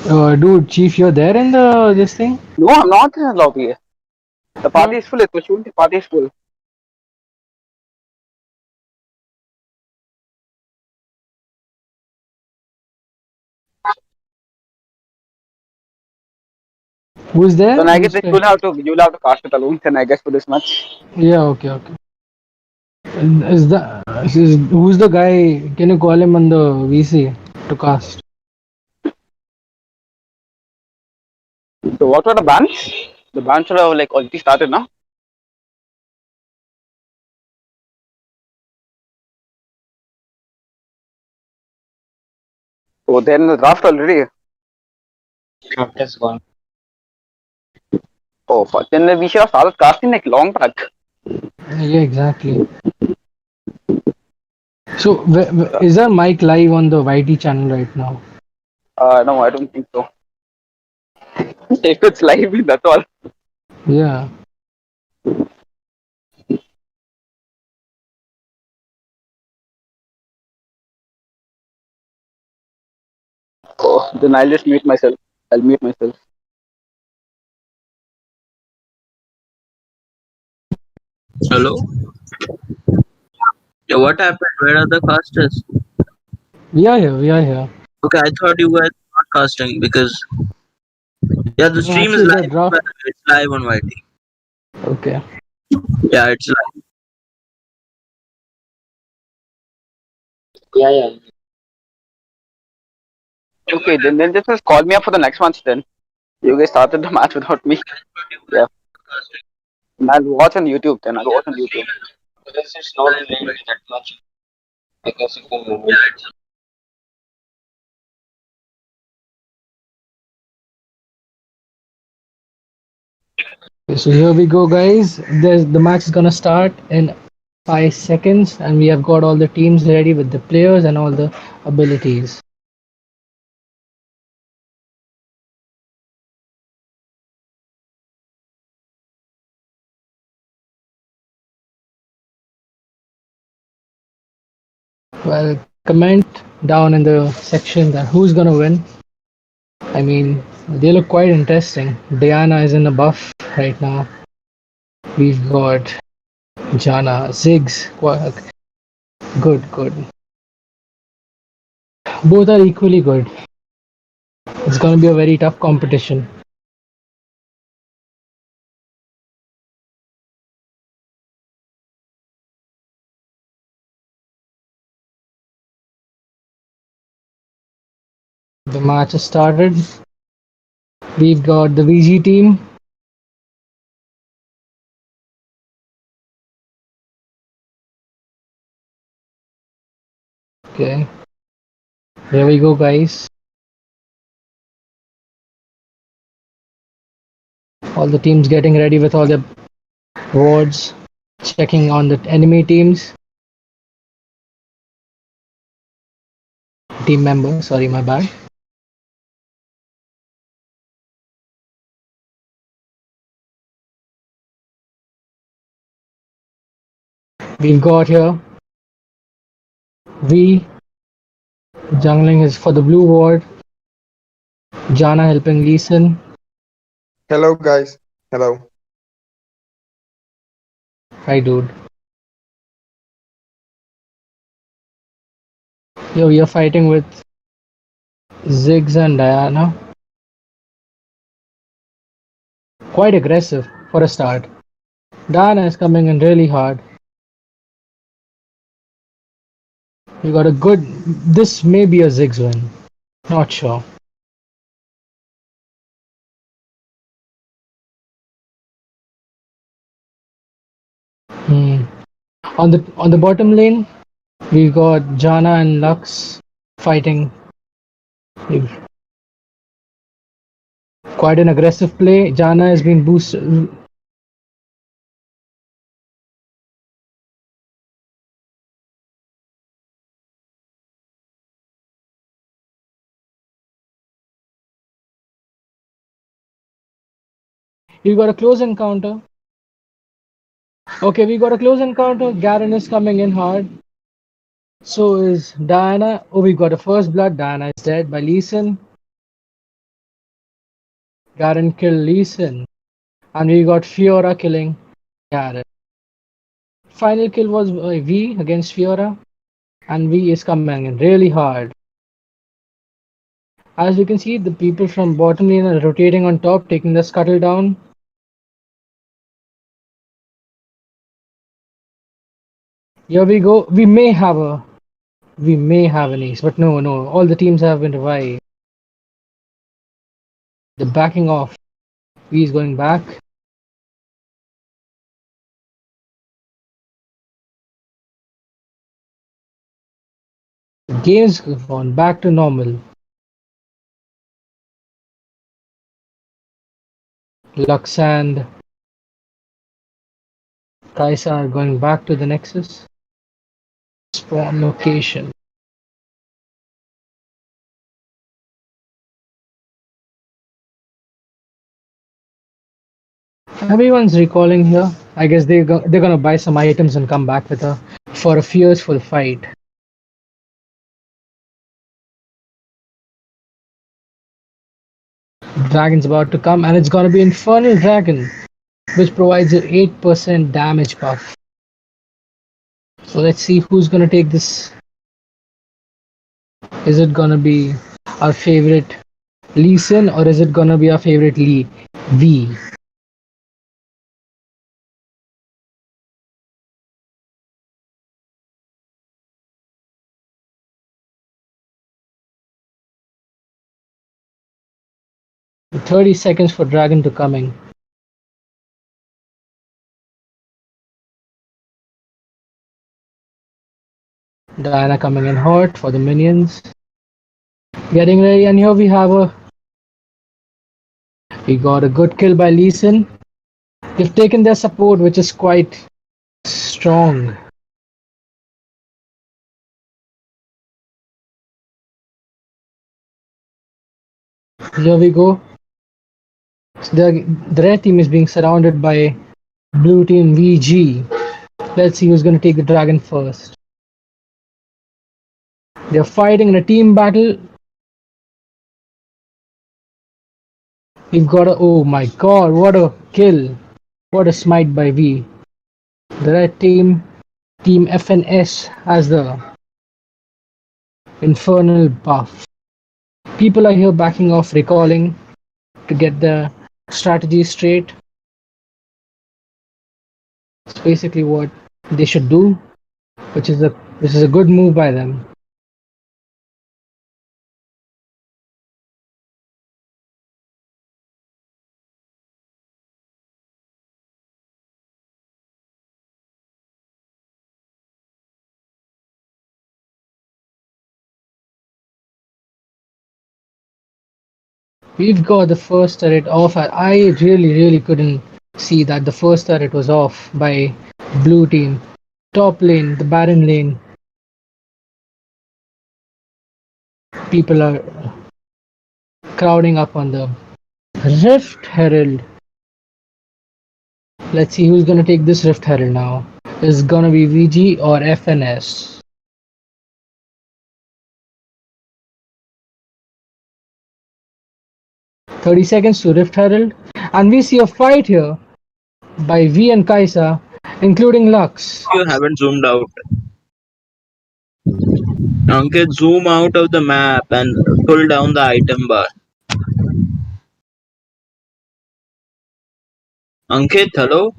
Dude, Chief, you're there in this thing? No, I'm not in the lobby. The party What? is full. It's the party is full. Who's there? Then I guess Who's that there? you'll have to cast it alone. Then I guess for this match. Yeah, okay, okay. Who's the guy? Can you call him on the VC to cast? So what were the bans? The bans are like already started now. Oh, they're in the draft already. Draft is gone. Oh, fuck. Then we should have started casting like long back. Yeah, exactly. So, is there Mike live on the YT channel right now? No, I don't think so. If it's live, that's all. Yeah. Oh, then I'll just mute myself. I'll mute myself. Hello? Yeah, what happened? Where are the casters? We are here. We are here. Okay, I thought you were not casting because yeah, the No, stream is actually, the live. draft. It's live on YT. Okay. Yeah, it's live. Yeah. Okay, then just call me up for the next match then. You guys started the match without me. Yeah. And I'll watch on YouTube then. I'll watch on YouTube. This is not related that much because you can move it. Okay, so here we go, guys. The match is gonna start in 5 seconds, and we have got all the teams ready with the players and all the abilities. Well, comment down in the section that who's gonna win. I mean, they look quite interesting. Diana is in a buff right now. We've got Jana, Ziggs. Good, good. Both are equally good. It's gonna be a very tough competition. The match has started. We've got the VG team. Okay. Here we go, guys. All the teams getting ready with all their wards, checking on the enemy teams. Team member, sorry, my bad. We've got here V. Jungling is for the blue ward. Jana helping Lee Sin. Hello guys. Hello. Hi, dude. Yo, we are fighting with Ziggs and Diana. Quite aggressive for a start. Diana is coming in really hard. We got a good. This may be a Ziggs win. Not sure. Hmm. On the bottom lane, we've got Jana and Lux fighting. Quite an aggressive play. Jana has been boosted. We got a close encounter. Okay, we got a close encounter. Garen is coming in hard. So is Diana. Oh, we got a first blood. Diana is dead by Lee Sin. Garen killed Lee Sin. And we got Fiora killing Garen. Final kill was V against Fiora. And V is coming in really hard. As you can see, the people from bottom lane are rotating on top, taking the scuttle down. Here we go. We may have an ace, but no. All the teams have been revived. They're backing off. V is going back. The game's gone back to normal. Lux and Kaisa are going back to the Nexus. Spawn location. Everyone's recalling here. I guess they're gonna buy some items and come back with her for a fierceful fight. Dragon's about to come, and it's gonna be Infernal Dragon, which provides an 8% damage buff. So let's see who's gonna take this. Is it gonna be our favorite Lee Sin, or is it gonna be our favorite Lee V? The 30 seconds for Dragon to coming. Diana coming in hot for the minions. Getting ready, and here we got a good kill by Lee Sin. They've taken their support, which is quite strong. Here we go. The red team is being surrounded by blue team VG. Let's see who's going to take the dragon first. They're fighting in a team battle. We've got a, oh my god, what a kill. What a smite by V. The red team, team FNS, has the infernal buff. People are here backing off, recalling to get the strategy straight. It's basically what they should do, which is a good move by them. We've got the first turret off. I really couldn't see that the first turret was off by blue team. Top lane, the Baron lane. People are crowding up on the Rift Herald. Let's see who's gonna take this Rift Herald now. Is it gonna be VG or FNS? "30 seconds to Rift Herald, and we see a fight here by V and Kaisa, including Lux. You haven't zoomed out. Ankit, zoom out of the map and pull down the item bar. Ankit, hello?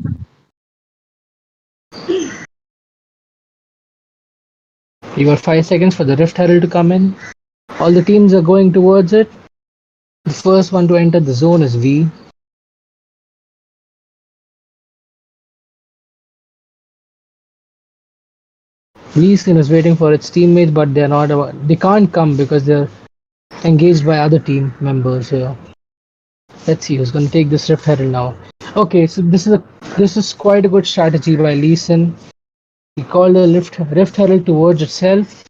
You got 5 seconds for the Rift Herald to come in. All the teams are going towards it. The first one to enter the zone is V. Lee Sin is waiting for its teammates, but they can't come because they're engaged by other team members here. Let's see who's going to take this Rift Herald now. Okay, so this is quite a good strategy by Lee Sin. He called the Rift Herald towards itself.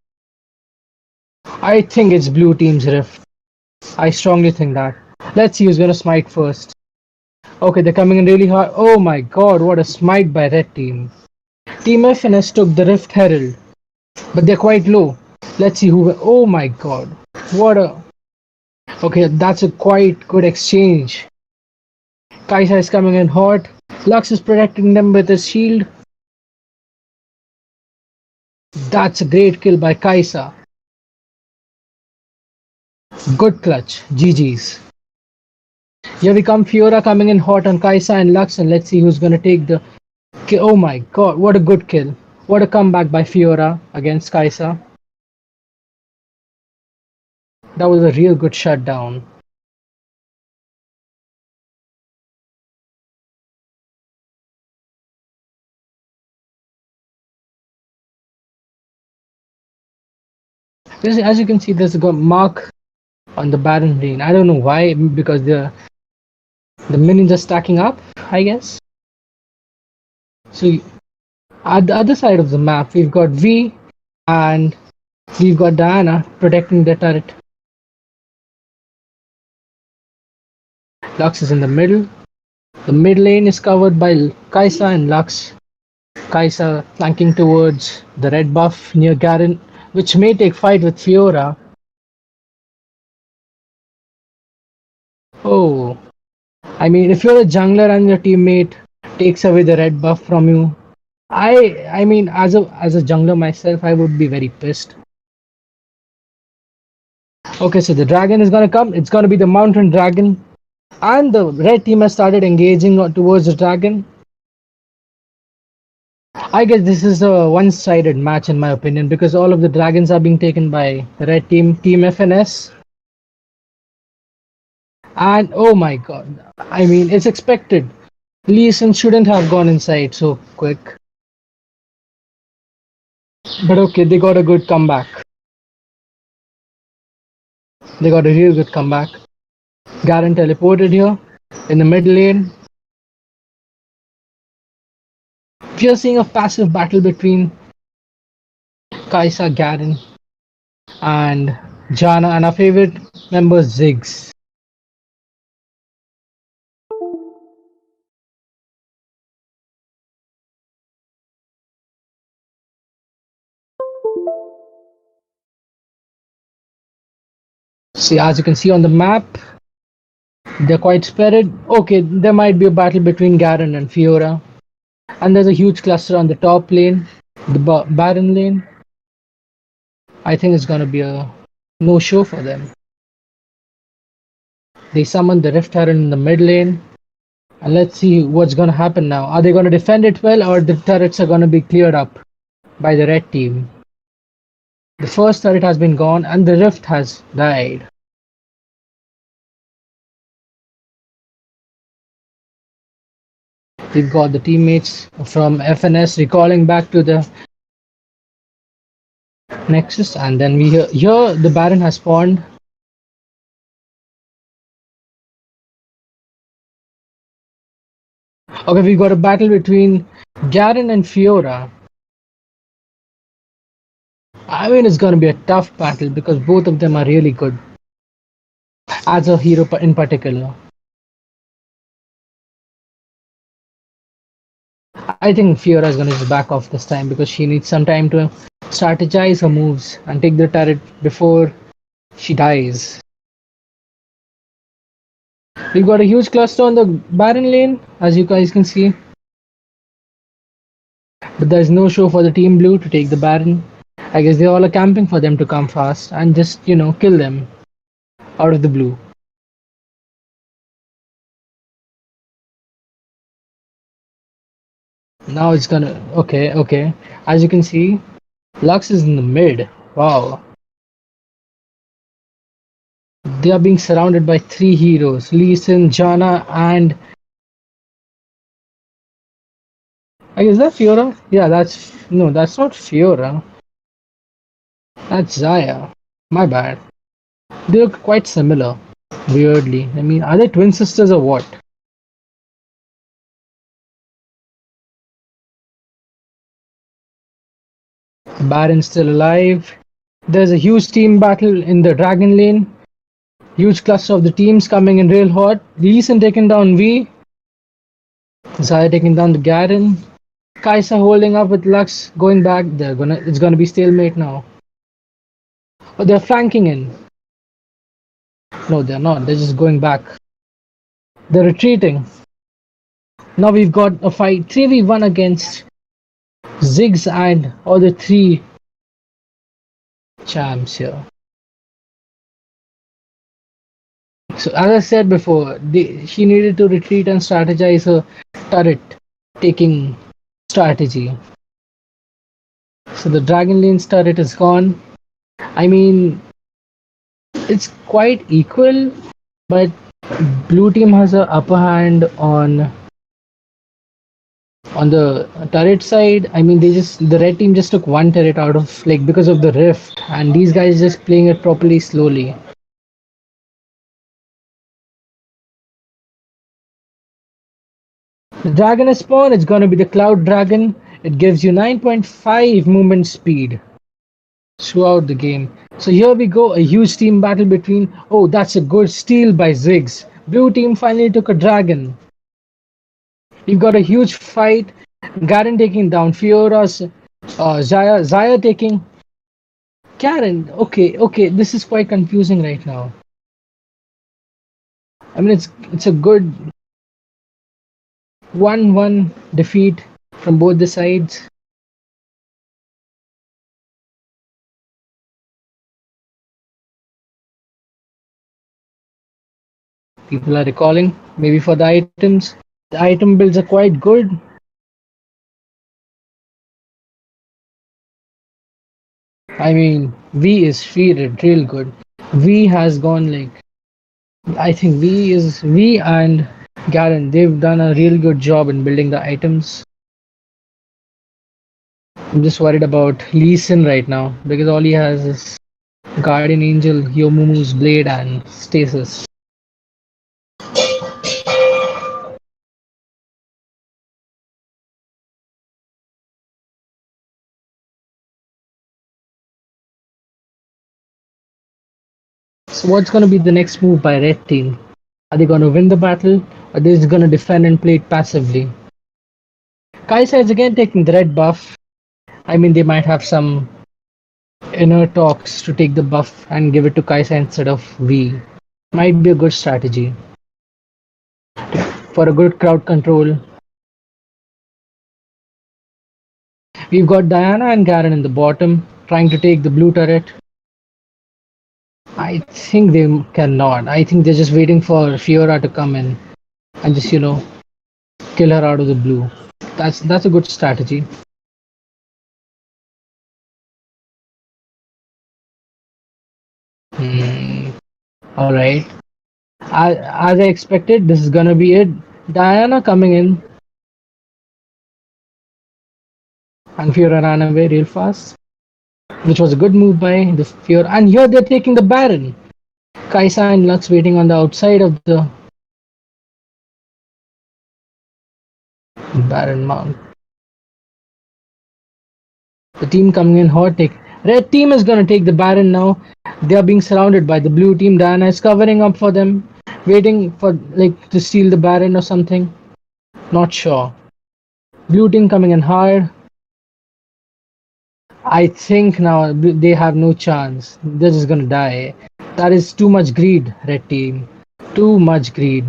I think it's blue team's Rift. I strongly think that. Let's see who's going to smite first. Okay, they're coming in really hard. Oh my god, what a smite by red team. Team FNS took the Rift Herald, but they're quite low. Let's see who. Oh my god, what a. Okay, that's a quite good exchange Kaisa is coming in hot. Lux is protecting them with his shield. That's a great kill by Kaisa. Good clutch. GG's. Here we come, Fiora coming in hot on Kaisa and Lux, and let's see who's gonna take the kill. Oh my god, what a good kill. What a comeback by Fiora against Kaisa. That was a real good shutdown. As you can see, there's a mark on the Baron lane. I don't know why, because the minions are stacking up, I guess. So at the other side of the map, we've got V and we've got Diana protecting the turret. Lux is in the middle. The mid lane is covered by Kaisa and Lux. Kaisa flanking towards the red buff near Garen, which may take fight with Fiora. Oh, I mean, if you're a jungler and your teammate takes away the red buff from you, I mean, as a jungler myself, I would be very pissed. Okay, so the dragon is gonna come. It's gonna be the mountain dragon, and the red team has started engaging towards the dragon. I guess this is a one-sided match in my opinion, because all of the dragons are being taken by the red team, Team FNS. And oh my god, I mean, it's expected. Lee Sin shouldn't have gone inside so quick. But okay, they got a good comeback. They got a real good comeback. Garen teleported here in the mid lane. We are seeing a passive battle between Kaisa, Garen, and Jana, and our favorite member Ziggs. See, as you can see on the map, they're quite spread. Okay, there might be a battle between Garen and Fiora. And there's a huge cluster on the top lane, the Baron lane. I think it's gonna be a no-show for them. They summoned the Rift Herald in the mid lane. And let's see what's gonna happen now. Are they gonna defend it well, or the turrets are gonna be cleared up by the red team? The first turret has been gone and the Rift has died. We've got the teammates from FNS recalling back to the Nexus, and then we here the Baron has spawned. Okay, we got a battle between Garen and Fiora. I mean, it's gonna be a tough battle because both of them are really good as a hero in particular. I think Fiora is gonna just back off this time because she needs some time to strategize her moves and take the turret before she dies. We've got a huge cluster on the Baron lane, as you guys can see. But there's no show for the Team Blue to take the Baron. I guess they all are camping for them to come fast and just, kill them out of the blue. Now it's gonna... Okay. As you can see, Lux is in the mid. Wow. They are being surrounded by 3 heroes. Lee Sin, Janna, and... I guess that's Fiora? Yeah, that's... No, that's not Fiora. That's Zaya. My bad. They look quite similar. Weirdly. I mean, are they twin sisters or what? Baron's still alive. There's a huge team battle in the Dragon lane. Huge cluster of the teams coming in real hot. Lee Sin taking down V. Zaya taking down the Garen. Kaisa holding up with Lux going back. It's gonna be stalemate now. Oh, they're flanking in. No, they're not. They're just going back. They're retreating. Now we've got a fight 3v1 against Ziggs and all the three champs here. So as I said before, she needed to retreat and strategize her turret taking strategy. So the Dragon Lane's turret is gone. I mean, it's quite equal, but blue team has a upper hand on the turret side. I mean, the red team just took one turret out of like because of the rift, and these guys just playing it properly slowly. The dragon is spawned. It's gonna be the cloud dragon. It gives you 9.5 movement speed throughout the game. So here we go, a huge team battle between. Oh, that's a good steal by Ziggs. Blue team finally took a dragon. You've got a huge fight. Garen taking down Fiora's. Zaya taking. Garen. Okay. This is quite confusing right now. I mean, it's a good 1-1 defeat from both the sides. People are recalling maybe for the items. The item builds are quite good. I mean, V is feeded real good. V has gone like I think V and Garen. They've done a real good job in building the items. I'm just worried about Lee Sin right now because all he has is Guardian Angel, Yomumu's Blade, and Stasis. So what's going to be the next move by Red Team? Are they going to win the battle, or are they just going to defend and play it passively? Kaisa is again taking the red buff. I mean, they might have some inner talks to take the buff and give it to Kaisa instead of V. Might be a good strategy for a good crowd control. We've got Diana and Garen in the bottom trying to take the blue turret. I think they cannot. I think they're just waiting for Fiora to come in and just kill her out of the blue. That's a good strategy. All right. As I expected, this is gonna be it. Diana coming in, and Fiora ran away real fast, which was a good move by the Fiora. And here they're taking the Baron. Kaisa and Lux waiting on the outside of the Baron Mount. The team coming in hot take. Red team is gonna take the Baron now. They are being surrounded by the blue team. Diana is covering up for them, waiting for to steal the Baron or something. Not sure. Blue team coming in hard. I think now they have no chance. They're just gonna die. That is too much greed, red team. Too much greed.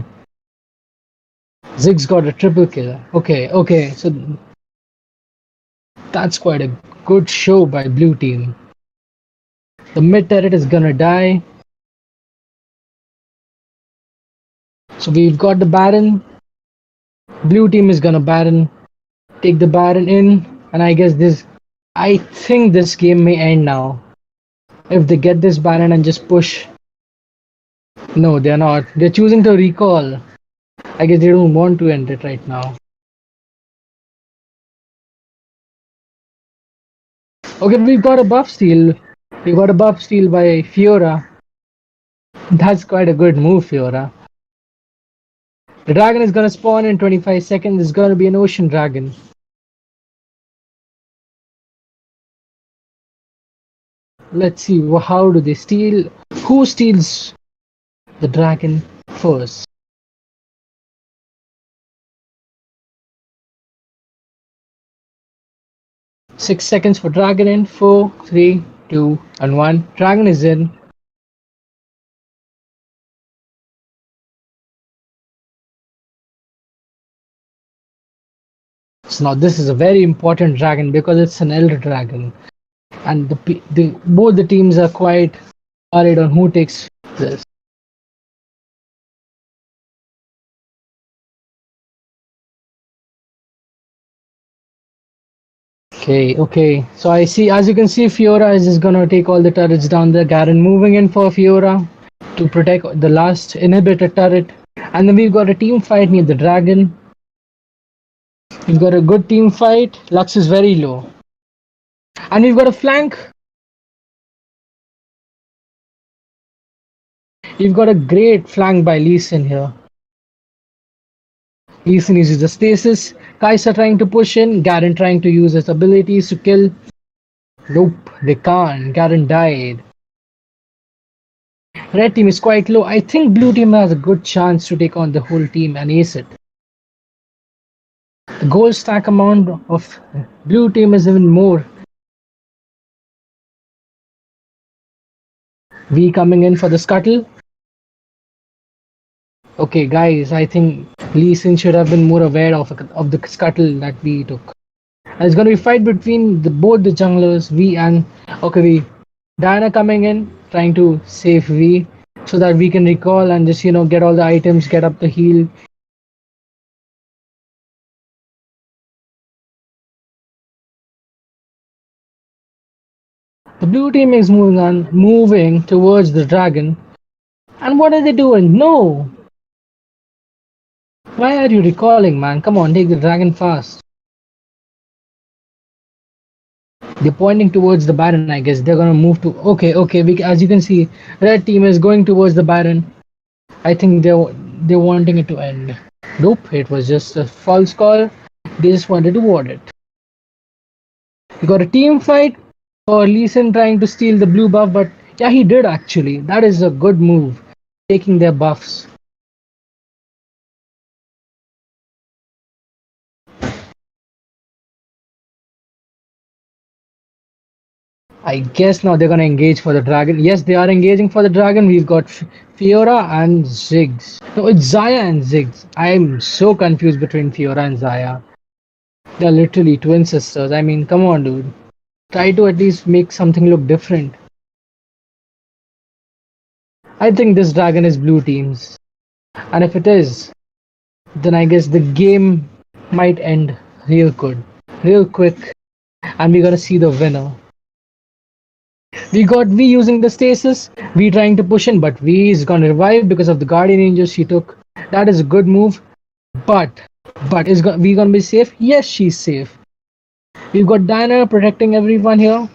Ziggs got a triple kill. Okay, so that's quite a good show by blue team. The mid turret is gonna die. So we've got the Baron. Blue team is gonna Baron. Take the Baron in, and I think this game may end now. If they get this Baron and just push. No, they're not. They're choosing to recall. I guess they don't want to end it right now. Okay, we've got a buff steal. We've got a buff steal by Fiora. That's quite a good move, Fiora. The dragon is gonna spawn in 25 seconds. It's gonna be an ocean dragon. Let's see, how do they steal? Who steals the dragon first? Six seconds for dragon in. 4, 3, 2, and 1. Dragon is in. So now this is a very important dragon because it's an elder dragon, and both the teams are quite worried on who takes this. Okay. So I see, as you can see, Fiora is just gonna take all the turrets down there. Garen moving in for Fiora to protect the last inhibitor turret. And then we've got a team fight near the dragon. We've got a good team fight. Lux is very low. And we've got a flank. We've got a great flank by Lee Sin here. Lee Sin uses the stasis. Kai'Sa trying to push in. Garen trying to use his abilities to kill. Nope, they can't. Garen died. Red team is quite low. I think blue team has a good chance to take on the whole team and ace it. The gold stack amount of blue team is even more. V coming in for the scuttle. Okay, guys, I think Lee Sin should have been more aware of the scuttle that we took. And it's going to be a fight between both the junglers, V and... Okay, V. Diana coming in, trying to save V so that we can recall and just, get all the items, get up the heal. The blue team is moving towards the dragon. And what are they doing? No! Why are you recalling, man? Come on, take the dragon fast. They're pointing towards the Baron, I guess. They're gonna move to... Okay. As you can see, red team is going towards the Baron. I think they're wanting it to end. Nope, it was just a false call. They just wanted to ward it. We got a team fight for Lee Sin trying to steal the blue buff, but yeah, he did actually. That is a good move, taking their buffs. I guess now they're gonna engage for the dragon. Yes, they are engaging for the dragon. We've got Fiora and Ziggs. No, it's Xayah and Ziggs. I'm so confused between Fiora and Xayah. They're literally twin sisters. I mean, come on, dude. Try to at least make something look different. I think this dragon is blue team's. And if it is, then I guess the game might end real good, real quick. And we're gonna see the winner. We got V using the stasis, V trying to push in, but V is gonna revive because of the Guardian Angel she took. That is a good move, but is V gonna be safe? Yes, she's safe. We've got Diana protecting everyone here.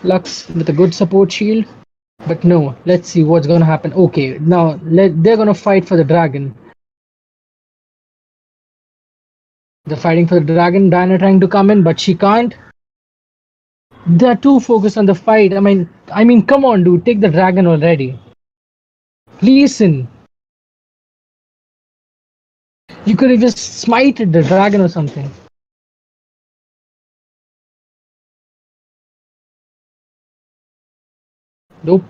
Lux with a good support shield, but no, let's see what's gonna happen. Okay, now they're gonna fight for the dragon. They're fighting for the dragon. Diana trying to come in, but she can't. They're too focused on the fight. I mean, come on, dude, take the dragon already. Listen, you could have just smited the dragon or something. Nope.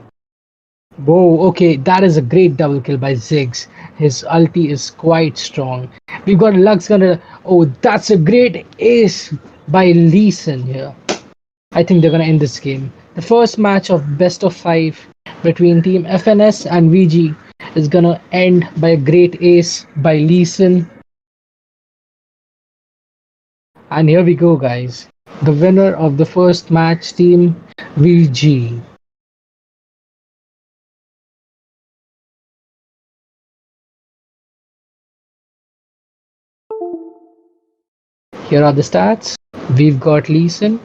Whoa, okay, that is a great double kill by Ziggs. His ulti is quite strong. We've got Lux gonna... Oh, that's a great ace by Lee Sin here. I think they're gonna end this game. The first match of best of 5 between Team FNS and VG is gonna end by a great ace by Lee Sin. And here we go, guys. The winner of the first match, Team VG. Here are the stats. We've got Lee Sin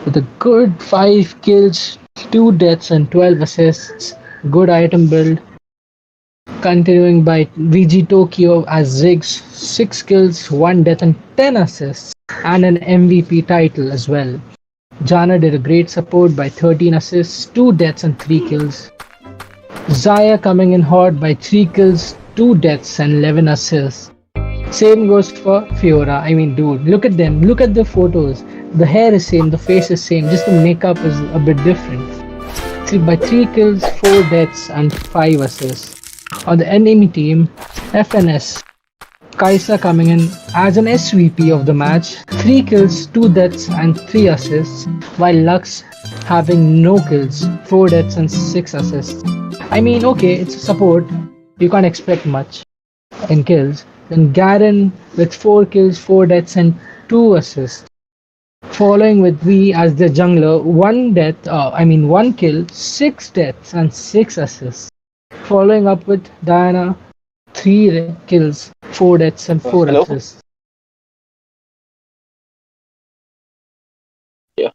with a good 5 kills, 2 deaths and 12 assists. Good item build. Continuing by VG Tokyo as Ziggs, 6 kills, 1 death and 10 assists. And an MVP title as well. Jana did a great support by 13 assists, 2 deaths and 3 kills. Xayah coming in hot by 3 kills, 2 deaths and 11 assists. Same goes for Fiora. I mean, dude, look at them. Look at the photos. The hair is same, the face is same. Just the makeup is a bit different. See, by 3 kills, 4 deaths and 5 assists. On the enemy team, FNS Kaisa coming in as an SVP of the match, 3 kills, 2 deaths, and 3 assists, while Lux having no kills, 4 deaths, and 6 assists. I mean, okay, it's a support, you can't expect much in kills. Then Garen with 4 kills, 4 deaths, and 2 assists. Following with V as the jungler, 1 kill, 6 deaths, and 6 assists. Following up with Diana, 3 kills, 4 deaths, and 4 Hello? assists. Yeah.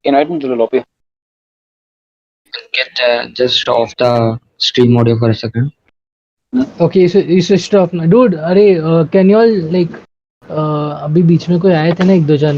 Invite me to the lobby. Get just off the stream audio for a second. Okay, so you switched off now. Dude, can you all like अभी बीच में कोई आए थे ना एक दो जन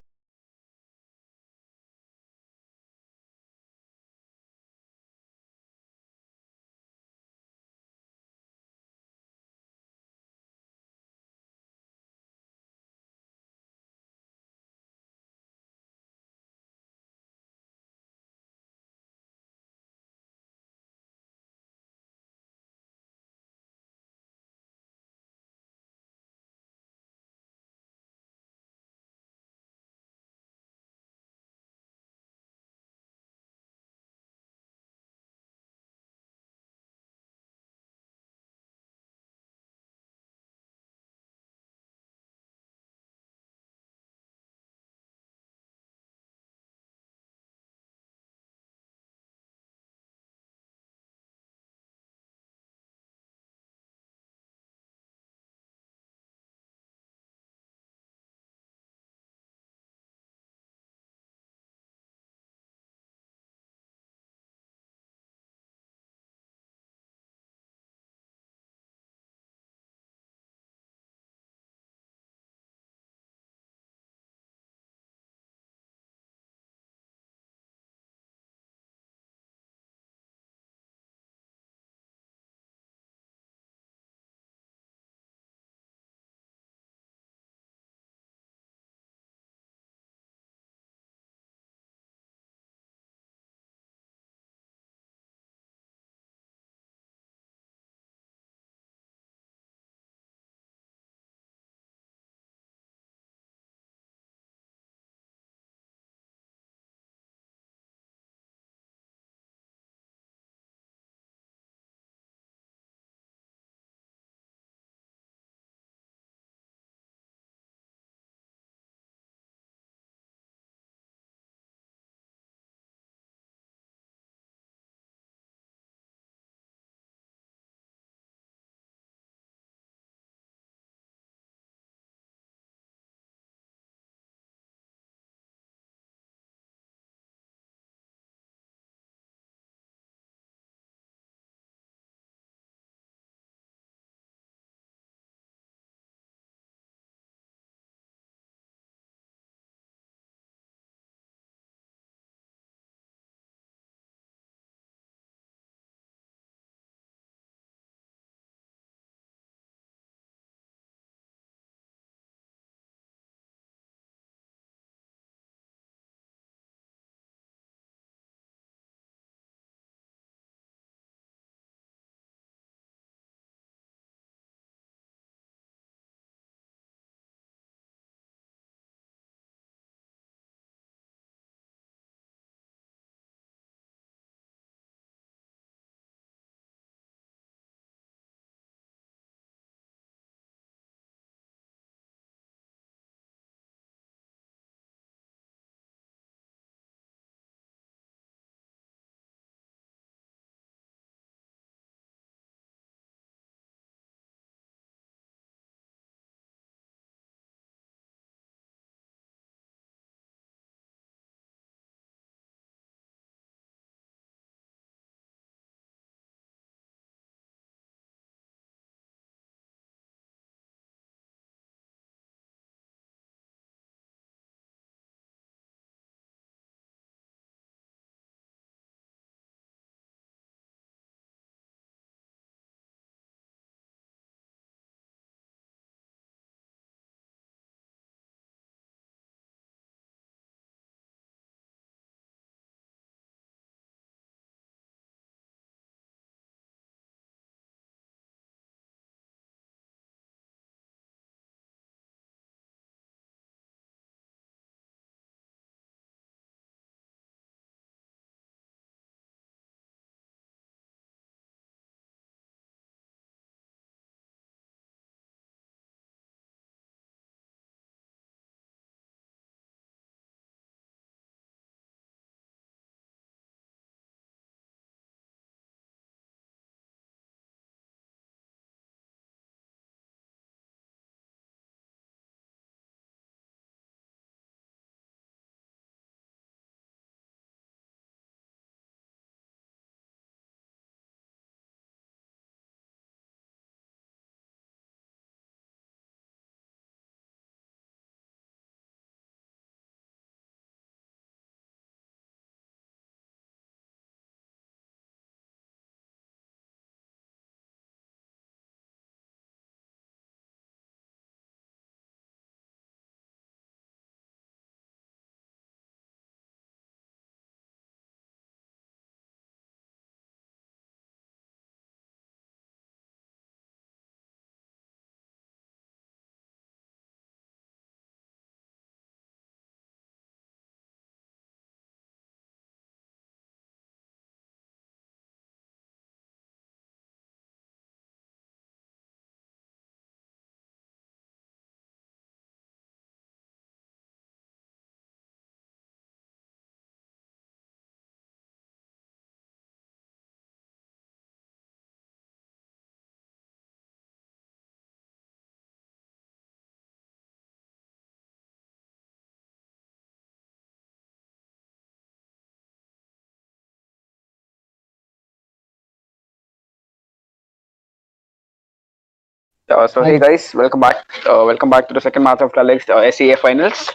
So hey I guys, welcome back. Welcome back to the second match of Relics SEA finals.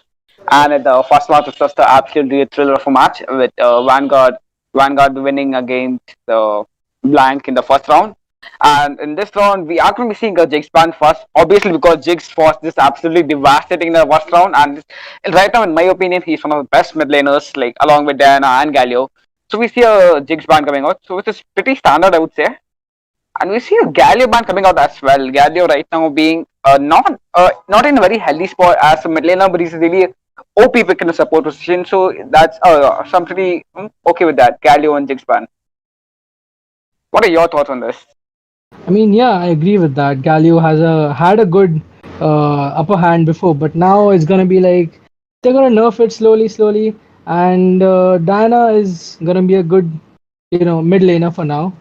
And the first match was just absolutely a thriller of a match with Vanguard winning against Blank in the first round. And in this round, we are going to be seeing a Jigs ban first, obviously because Jigs was just absolutely devastating in the first round. And right now, in my opinion, he's one of the best mid laners, like along with Diana and Galio. So we see a Jigs ban coming out, so which is pretty standard, I would say. And we see a Galio ban coming out as well. Galio right now being not in a very healthy spot as a mid laner, but he's really OP pick in the support position. So that's some pretty okay with that. Galio and Jigs ban. What are your thoughts on this? mean, yeah, I agree with that. Galio has had a good upper hand before, but now it's gonna be like they're gonna nerf it slowly, and Diana is gonna be a good, mid laner for now.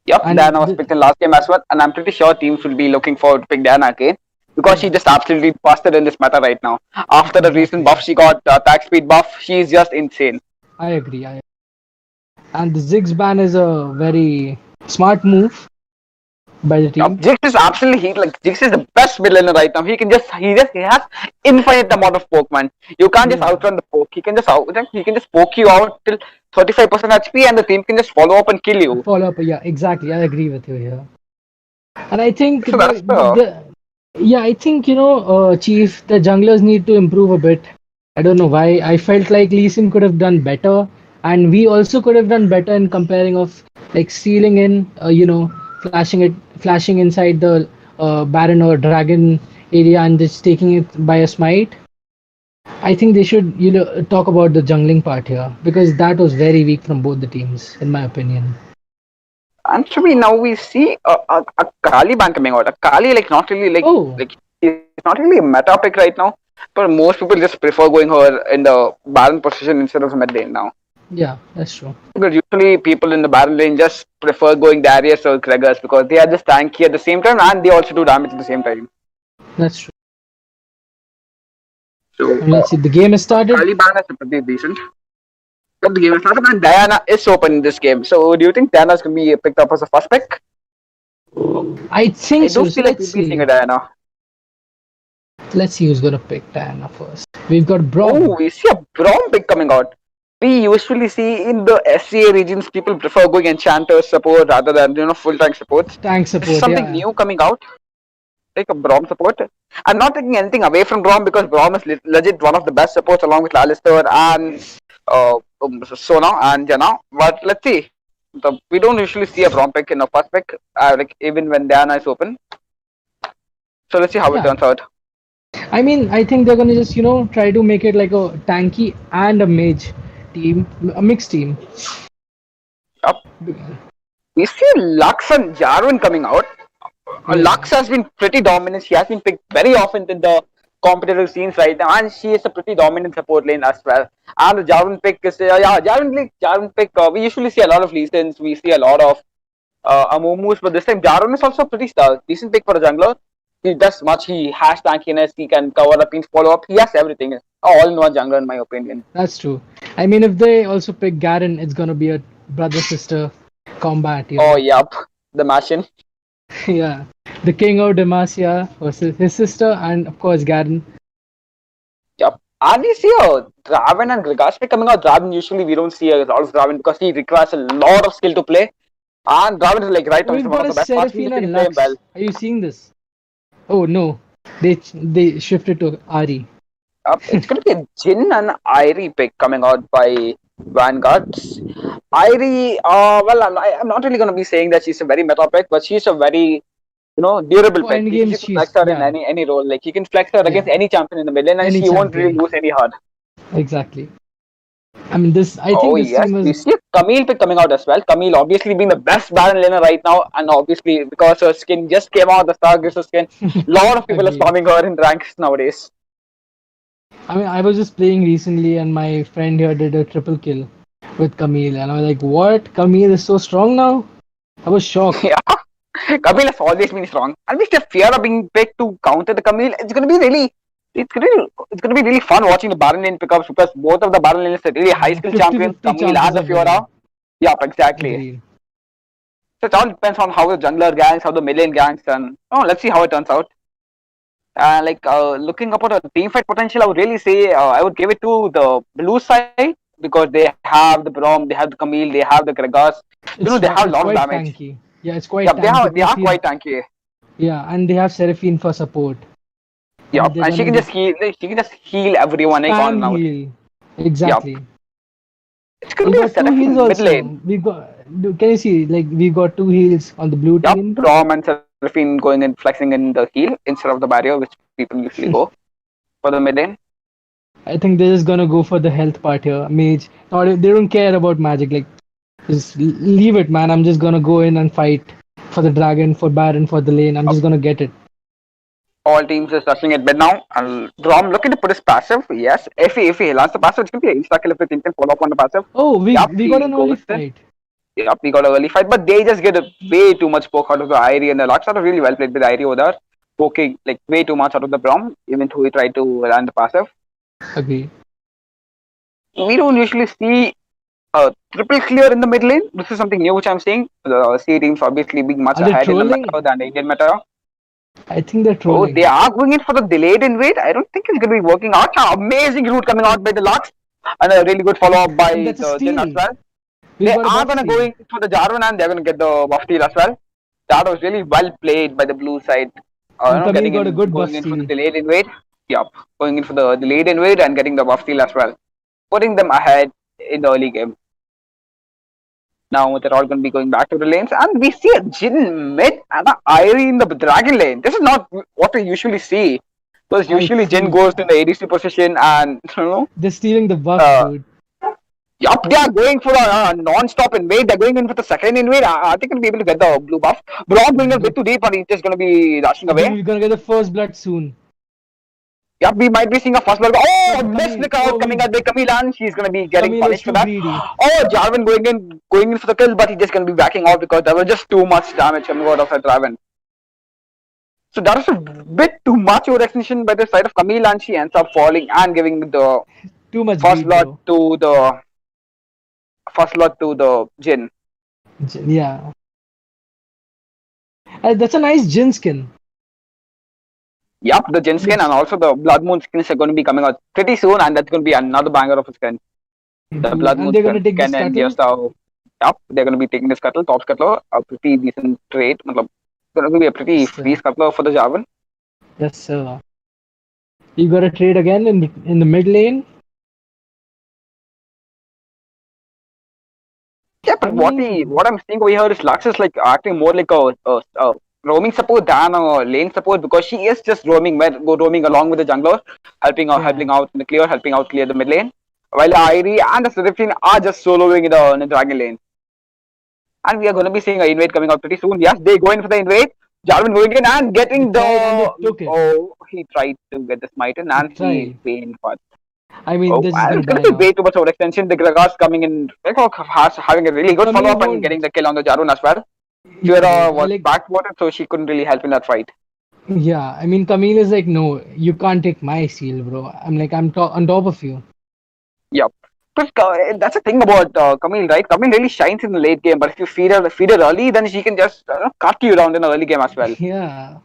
Yep, And Diana was picked in last game as well, and I'm pretty sure teams will be looking forward to pick Diana again because she just absolutely busted in this meta right now. After the recent buff she got, attack speed buff, she's just insane. I agree. And the Ziggs ban is a very smart move by the team. Jix is absolutely Jix is the best mid laner right now. He has infinite amount of poke, man. You can't just outrun the poke. He can just poke you out till 35% HP and the team can just follow up and kill you. Follow up, yeah, exactly. I agree with you here. And I think So that's I think Chief, the junglers need to improve a bit. I don't know why. I felt like Lee Sin could have done better, and we also could have done better in comparing of like stealing in, flashing inside the Baron or Dragon area and just taking it by a smite. I think they should, talk about the jungling part here because that was very weak from both the teams, in my opinion. actually now we see a Kali ban coming out. A Kali not really he's not really a meta pick right now. But most people just prefer going her in the Baron position instead of mid lane now. Yeah, that's true. Because usually people in the Baron lane just prefer going Darius or Gregors because they are just tanky at the same time and they also do damage at the same time. That's true. So Let's see. The game has started. Taliban is pretty decent. But the game is started and Diana is open in this game. So do you think Diana is going to be picked up as a first pick? I think I so. don't feel like we'll be seeing a Diana. Let's see who's gonna pick Diana first. We've got Braum. Oh, we see a Braum pick coming out. We usually see in the SCA regions people prefer going Enchanter support rather than full tank supports. Tank support. This is something new coming out. Take a Braum support. I'm not taking anything away from Braum because Braum is legit one of the best supports along with Alistair and Sona and Jana. But let's see. We don't usually see a Braum pick in a first pick, even when Diana is open. So let's see how it turns out. I mean, I think they're gonna just try to make it like a tanky and a mage team, a mixed team. Yep. We see Lux and Jarvan coming out. Lux has been pretty dominant. She has been picked very often in the competitive scenes right now, and she is a pretty dominant support lane as well. And the Jarvan pick is Jarvan pick. We usually see a lot of Lee Sins. We see a lot of Amumus, but this time Jarvan is also pretty decent pick for a jungler. He does much. He has tankiness. He can cover up, follow up. He has everything. All in one jungler, in my opinion. That's true. I mean, if they also pick Garen, it's gonna be a brother-sister combat. Oh, yep. The Machine. Yeah. The king of Demacia versus his sister, and of course Garen. Yep. And we see Draven and Gregaspe coming out. Draven, usually we don't see a lot of Draven because he requires a lot of skill to play. And Draven is right now We've one got of a the best parts. Seraphine and Lux. Well. Are you seeing this? Oh no, they shifted to Ari. It's going to be a Jin and Irie pick coming out by Vanguard. Irie, I'm not really going to be saying that she's a very meta pick, but she's a very durable pick. You can flex her in any role. Like you can flex her against any champion in the middle, and she won't really lose any hard. Exactly. I mean, I think this team is... We see a Camille pick coming out as well. Camille obviously being the best Baron laner right now, and obviously because her skin just came out, the Stargazer skin, a lot of people are spamming her in ranks nowadays. I mean, I was just playing recently, and my friend here did a triple kill with Camille, and I was like, "What? Camille is so strong now?" I was shocked. Yeah, Camille has always been strong, and with the fear of being picked to counter the Camille, it's going to be really fun watching the Baron lane pickups because both of the Baron lanes are really high skill champions, Camille and the Fiora. Yep, exactly. Agreed. So it all depends on how the jungler ganks, how the mid lane ganks, and let's see how it turns out. Looking upon a team fight potential, I would really say I would give it to the blue side because they have the Braum, they have the Camille, they have the Gragas. They have a It's lot of quite damage. tanky. Yeah, it's quite Yeah, tanky. they Plus, are quite tanky. yeah, and they have Seraphine for support, Yeah, and they're and she gonna can just heal. She can just heal everyone like on spam and out. heal. Yeah, Exactly. it's gonna We be a got two setup heals in mid also. lane. Can you see? Like we got two heals on the blue Yup, team. Braum and Seraphine going and flexing in the heal instead of the barrier, which people usually go for the mid lane. I think they're just gonna go for the health part here. Mage, or they don't care about magic. Like just leave it, man. I'm just gonna go in and fight for the dragon, for Baron, for the lane. I'm just gonna get it. All teams is rushing at mid now. And Braum looking to put his passive. Yes, if he lands the passive, it's gonna be an insta kill if the team can follow up on the passive. Oh, Yup, we got he an early goes in. fight. Yup, we got an early fight, but they just get way too much poke out of the Irie, and the Lux are really well played with Irie over there, poking like way too much out of the Braum, even though he tried to land the passive. Agree. We don't usually see a triple clear in the mid lane. This is something new which I'm seeing. The C teams obviously being much Are they ahead in the trolling? meta than the Indian meta. I think they're Oh, trolling. they are going in for the delayed invade. I don't think it's going to be working out. Amazing route coming out by the Lux, and a really good follow up by And that's a the Jin as steal. well. We They got a are buff going to steal. go in for the Jarvan, and they're going to get the buff steal as well. That was really well played by the blue side. And Camille Getting got a in, good buff going in for the steal. delayed invade. Yup, going in for the delayed invade and getting the buff steal as well, putting them ahead in the early game. Now they're all going to be going back to the lanes, and we see a Jin mid and an Irie in the Dragon lane. This is not what we usually see, because I usually Jin feel goes in the ADC position, and they're stealing the buff, uh, dude. yup, they are going for a non-stop invade. They're going in for the second invade. I think we'll be able to get the blue buff. Braum going a bit too deep, and he's just going to be rushing I think away. we're gonna get the first blood soon. Yep, we might be seeing a first blood. Oh, missed Camille. the crowd coming out by Camille, and she's going to be getting Camille was punished for too that. greedy. Oh, Jarvan going in for the kill, but he's just going to be backing out because there was just too much damage coming out of that Jarvan. So that was a bit too much overextension by the side of Camille, and she ends up falling and giving the Too much first greed, blood bro. to the Jin. Yeah. That's a nice Jin skin. Yep, the Jin skin and also the Blood Moon skins are going to be coming out pretty soon, and that's going to be another banger of a skin. The Blood Moon And they're gonna take the skin and just scuttle. yep, they're going to be taking the scuttle, top scuttle, a pretty decent trade. It's going to be a pretty Yes, free sir. scuttle for the Jarvan. Yes, sir. You got to trade again in the mid lane. Yeah, but what I'm seeing over here is Lux is like acting more like a roaming support than a lane support, because she is just roaming along with the jungler, helping out in the clear, helping out clear the mid lane, while Irie and the Seraphine are just soloing in the dragon lane. And we are going to be seeing an invade coming out pretty soon. Yes, they go in for the invade. Jarvan going in and getting They tried and they took it. Oh, he tried to get the smite in and he tried. failed, but I mean, this is and gonna it's going die to be now. way too much overextension. The Gragas coming in, having a really good Camille follow up and won't. getting the kill on the Jarvan as well. Yeah, Fiora dude. was backwatered, so she couldn't really help in that fight. Yeah, I mean, Camille is like, no, you can't take my seal, bro. I'm on top of you. Yep. But that's the thing about Camille, right? Camille really shines in the late game, but if you feed her early, then she can just cut you down in the early game as well. Yeah.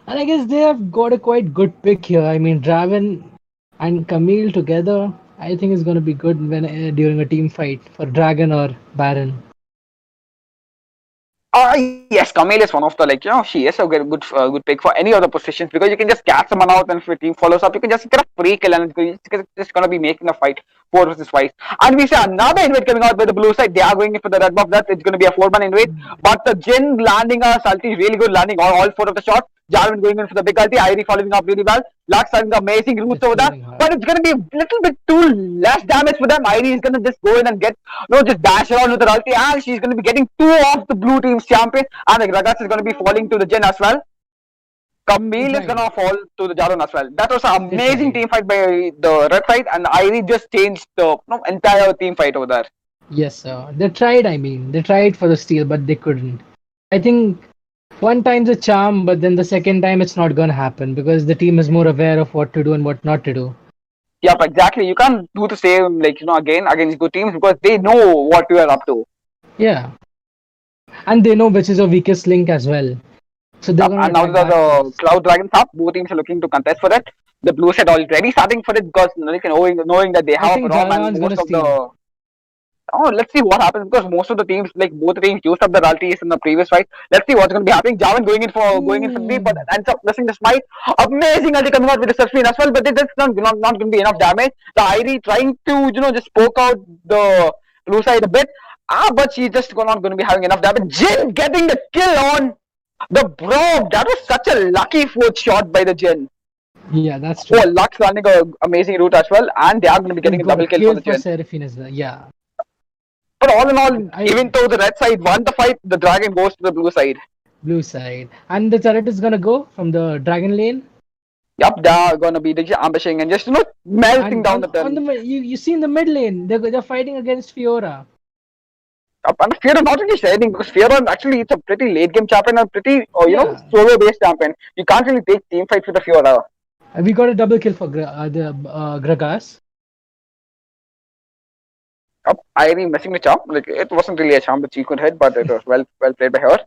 And I guess they have got a quite good pick here. I mean, Draven and Camille together, I think is going to be good when during a team fight for Dragon or Baron. Yes, Camille is one of the she is a good pick for any other positions, because you can just catch someone out, and if your team follows up, you can just get a free kill, and it's just gonna be making a fight 4 versus 5. And we see another invade coming out by the blue side. They are going in for the red buff. That it's gonna be a 4-man invade, but the Jin landing a ulti really good, landing all 4 of the shots. Jarvan going in for the big ulti. Irie following up really well. Lux having the amazing roots over there, but it's gonna be a little bit too less damage for them. Irie is gonna just go in and just dash around with her ulti, and she's gonna be getting 2 of the blue team's champion, and the Gragas is gonna be falling to the Jin as well. Camille is gonna fall to the Jarvan as well. That was an amazing team fight by the red side, and Irie just changed the entire team fight over there. Yes, sir. They tried, they tried for the steal, but they couldn't. I think one time's a charm, but then the second time it's not gonna happen because the team is more aware of what to do and what not to do. Yep, exactly. You can't do the same, like, again against good teams because they know what you are up to. Yeah, and they know which is your weakest link as well, so they're Yep, gonna and now attack the that first. Cloud Dragons up, both teams are looking to contest for it. The blue side already starting for it because knowing that they I have a think Braum and Jarvan's gonna most of steal. the. Oh, let's see what happens because most of the teams, like both the teams, used up the royalties in the previous fight. Let's see what's going to be happening. Javan going in for me, but Ooh, ends up missing the smite. Amazing ulti coming out with the surfing as well, but that's not going to be enough damage. The Irie trying to just poke out the blue side a bit. But she's just not going to be having enough damage. Jin getting the kill on the Bro. That was such a lucky fourth shot by the Jin. yeah, that's Oh, true. Lux landing a amazing route as well, and they are going to be He's getting a got a double kill for kill the for Jin. Seraphine as well. Yeah, But all in all, I even though the red side won the fight, the dragon goes to the blue side. blue side, and the turret is gonna go from the dragon lane. Yup, they're gonna be ambushing and just melting And down the on turn. the you see in the mid lane, they're fighting against Fiora. Yup, and Fear not really sharing because Fear actually it's a pretty late game champion and pretty Yeah, solo based champion. You can't really take team fights with the Fiora. and we got a double kill for the Gragas. Yup, Irene missing the charm. Like it wasn't really a charm that she could hit, but it was well played by her.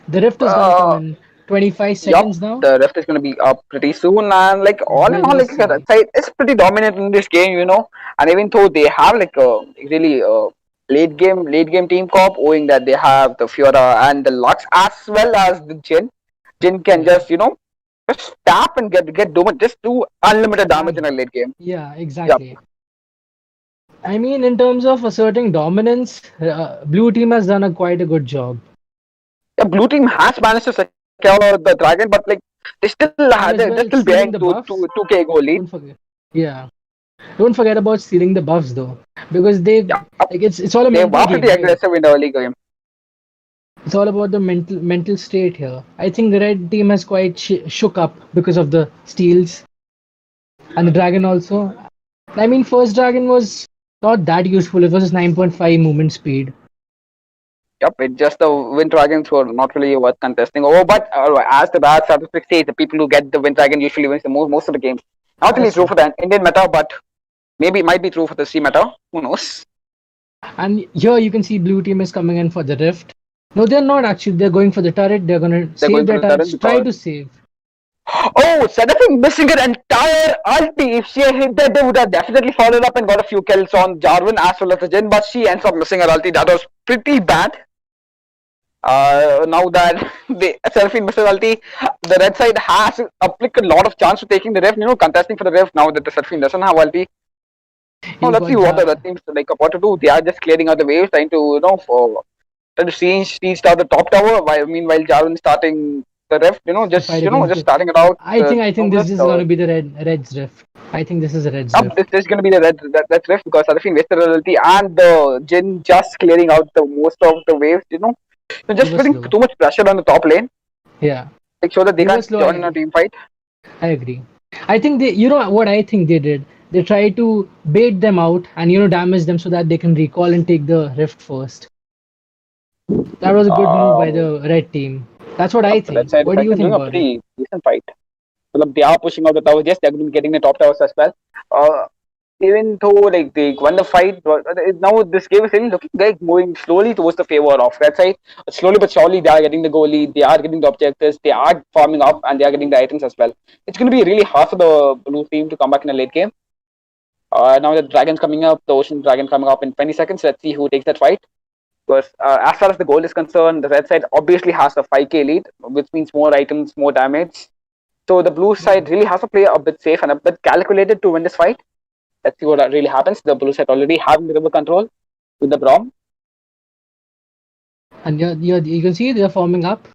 The rift is gonna come Uh, in 25 Yup, seconds now. the rest is gonna be up pretty soon, and like all in all, We'll like the see. red side is pretty dominant in this game. And even though they have like a really late game team comp, owing that they have the Fiora and the Lux as well as the Jin can Yeah, just tap and get just do unlimited damage in a and late game. yeah, Yep. exactly. I mean, in terms of asserting dominance, blue team has done a quite a good job. Yeah, blue team has managed to secure the dragon, but like And as they're well, still stealing behind the to buffs. 2K goal lead. Don't forget. Yeah, don't forget about stealing the buffs though, because they Yeah, like it's all a they mental were game, pretty right? aggressive in the early game. It's all about the mental state here. I think the red team has quite shook up because of the steals and the dragon also. I mean, first dragon was not that useful. It was just 9.5 movement speed. Yep, it's just the Wind Dragons were not really worth contesting. Oh, but as the bad statistics say, the people who get the Wind Dragon usually wins the most of the games. Not really That's true true. for the Indian meta, but maybe it might be true for the C meta. Who knows? And here you can see blue team is coming in for the rift. No, they're not actually. They're going for the turret. They're gonna They're save going for their the turret turrets. Try because to save. oh, Seraphim missing an entire ulti. If she had hit that, they would have definitely followed up and got a few kills on Jarvan as well as the Jin. But she ends up missing her ulti. That was pretty bad. Now that the Seraphine Mr. Ulti, the red side has a lot of chance to taking the rift, contesting for the rift now that the Seraphine doesn't have ulti. Now You've let's see got what the other teams like what to do. They are just clearing out the waves, trying to try to siege out the top tower. Meanwhile, Jarvan starting the rift, to fight against just it. starting it out. I think this is gonna be the red's rift. I think this is a red's Up, rift. this is going to be the red rift because Seraphine wasted her ulti and the Jin just clearing out the most of the waves. So They just were putting slow. too much pressure on the top lane. Yeah, Like so that they they were can't slow. join in a team fight. I agree. I think they, you know what I think they did? They tried to bait them out and damage them so that they can recall and take the rift first. That was a good move by Uh, the red team. That's what I Up the red think. side is What do you actually think doing a about it? pretty decent fight. Well, they are pushing out the towers. Yes, they're going to be getting the top towers as well. Uh, Even though like they won the fight, now this game is really looking like moving slowly towards the favor of red side. Slowly but surely, they are getting the goal lead. They are getting the objectives. They are farming up, and they are getting the items as well. It's going to be really hard for the blue team to come back in a late game. Now the dragon's coming up, the ocean dragon coming up in 20 seconds. Let's see who takes that fight. Because as far as the goal is concerned, the red side obviously has a 5k lead, which means more items, more damage. So the blue side really has to play a bit safe and a bit calculated to win this fight. Let's see what really happens. The blue side already having the river control with the Brom. And you can see they're forming up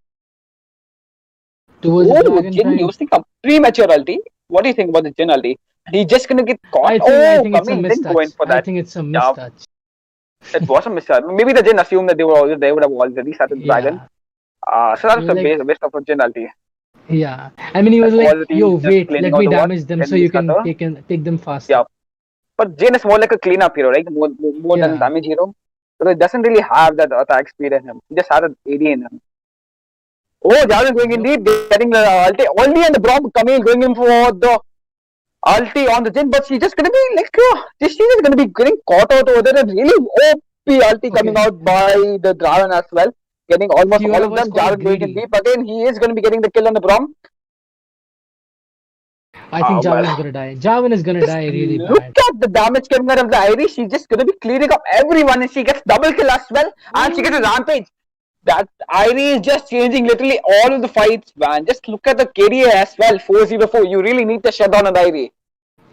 towards the Oh, dragon Jin trying. using a premature ulti. What do you think about the Jin ulti? He's just gonna get caught. I Oh, think it's a coming, didn't go in mistouch. for I that. think it's a Yeah, mistouch. it was a mistake. Maybe the Jin assumed that they would have already started the dragon. Yeah. So that He was was a like, waste of a Jin ulti. yeah. I mean, he was All like, the yo, teams just wait, cleaning let out me the what, damage them so getting you this can cutter. take them faster. Yeah, but Jin is more like a cleanup hero, right? More than Yeah. damage hero. So he doesn't really have that attack speed in him. He just had an AD in him. Oh, Jarvan going in deep, getting the ulti. Only and the Braum Camille going in for the ulti on the Jin, but she's just gonna be like, she's just gonna be getting caught out over there. A really OP ulti coming out by the Draven as well, getting almost all Fiora of was them. quite Jarvan going in greedy. deep again. He is gonna be getting the kill on the Braum. I think Well, Jarvan is gonna die. Jarvan is gonna die really look bad. at the damage coming out of the Irish. She's just gonna be clearing up everyone, and she gets double kill as well, and she gets a rampage. That Irie is just changing literally all of the fights, man. Just look at the KDA as well, 404. You really need to shut down on Irie.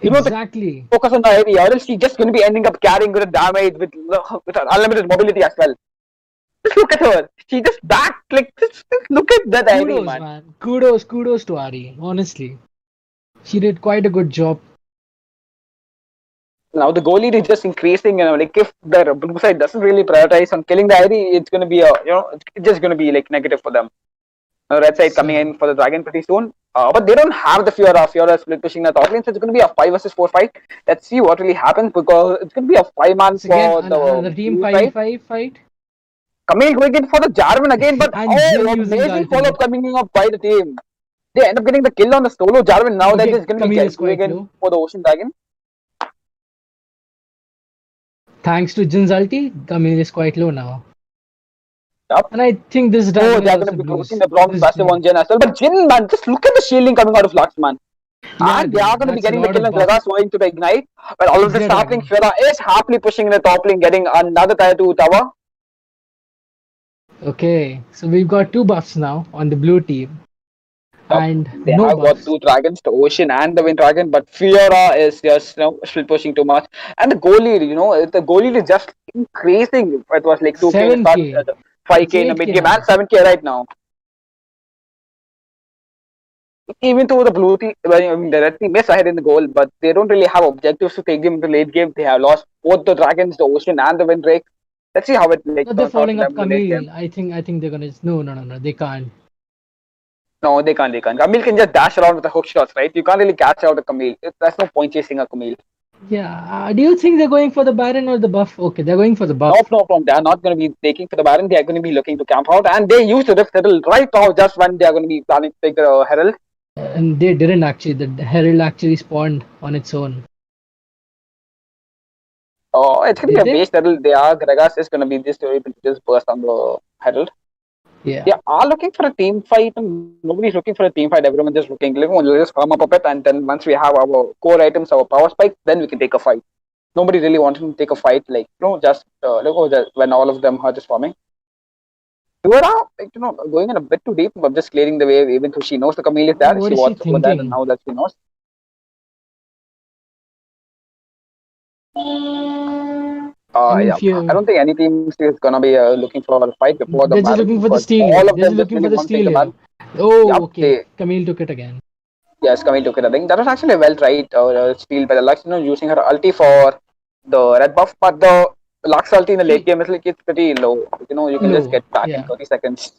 You know, Exactly. focus on the Irie, or else she's just going to be ending up carrying good damage with unlimited mobility as well. Just look at her. She just back, like, just look at that Irie, Kudos, man. man. Kudos to Ari. Honestly, she did quite a good job. Now the goal lead is just increasing. Like if the blue side doesn't really prioritize on killing the Irie, it's going to be it's just going to be like negative for them. Red side coming in for the Dragon pretty soon. But they don't have the Fiora. Fiora is split pushing the top lane, so it's going to be a 5 versus 4 fight. Let's see what really happens because it's going to be a 5-man for the team 5v5 fight. Camille going in for the Jarvan again, but amazing follow-up coming up by the team. They end up getting the kill on the solo Jarvan. Now that is going to be going in for the Ocean Dragon. Thanks to Jin's ulti, Camille is quite low now. Yep. And I think this Dragon they're going to be closing the Bronx passive on Jin as well. But Jin, man, just look at the shielding coming out of Lux, man. Yeah, and they are going to be getting the kill and Gragas going to the Ignite. But all of this happening, Fiora is happily pushing in the top lane, getting another tier 2 tower. Okay, so we've got 2 buffs now on the blue team. And they have got 2 dragons, the Ocean and the Wind Dragon, but Fiora is just still pushing too much. And the goal lead, the goal lead is just increasing. It was like 2k in the start, 5k in the mid game, and 7k right now. Even though the blue team, the red team is ahead in the goal, but they don't really have objectives to take them in the late game. They have lost both the dragons, the Ocean and the Wind Drake. Let's see how it like. They're following up Camille. I think they're gonna. No, they can't. No, they can't. Camille can just dash around with the hook shots, right? You can't really catch out a Camille. There's no point chasing a Camille. Yeah. Do you think they're going for the Baron or the buff? Okay, they're going for the buff. No problem. They are not going to be taking for the Baron. They are going to be looking to camp out. And they use the Rift Herald right now just when they are going to be planning to take the Herald. And they didn't actually. The Herald actually spawned on its own. Oh, it's going to be a base Herald. Gragas is going to be just able to just burst on the Herald. Yeah. They are looking for a team fight, and nobody's looking for a team fight. Everyone's just looking. We'll just farm up a bit, and then once we have our core items, our power spike, then we can take a fight. Nobody really wanted to take a fight, just when all of them are just farming. Fiora, going in a bit too deep, but just clearing the way, even though she knows the Camille is there. She watched over that, and now that she knows. I don't think any team is gonna be looking for a fight before the. They're just looking for the steal. All of them looking for the steal. Oh, okay. Camille took it again. Yes, Camille took it. I think that was actually a well tried steal by the Lux. Using her ulti for the red buff, but the Lux ulti in the late game is like it's pretty low. You can just get back in 30 seconds.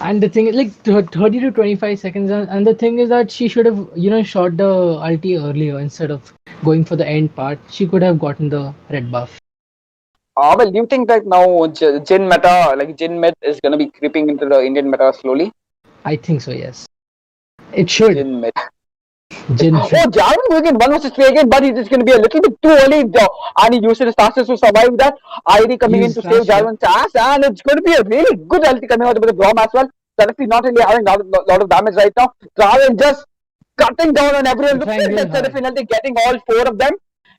And the thing is, like 30 to 25 seconds, and the thing is that she should have, shot the ulti earlier instead of going for the end part. She could have gotten the red buff. Well, do you think that now Jin meta, Jin mid, is gonna be creeping into the Indian meta slowly? I think so. Yes, it should. Jin mid. Jarvan going in 1 versus 3 again, but he's going to be a little bit too early, and he used his tasks to survive that. Ivy coming in to save Jarvan's ass, and it's going to be a really good ulti coming out with the Braum as well. Seraphy not really having a lot of damage right now. Jarvan just cutting down on everyone. Look at the Seraphy ulti getting all 4 of them.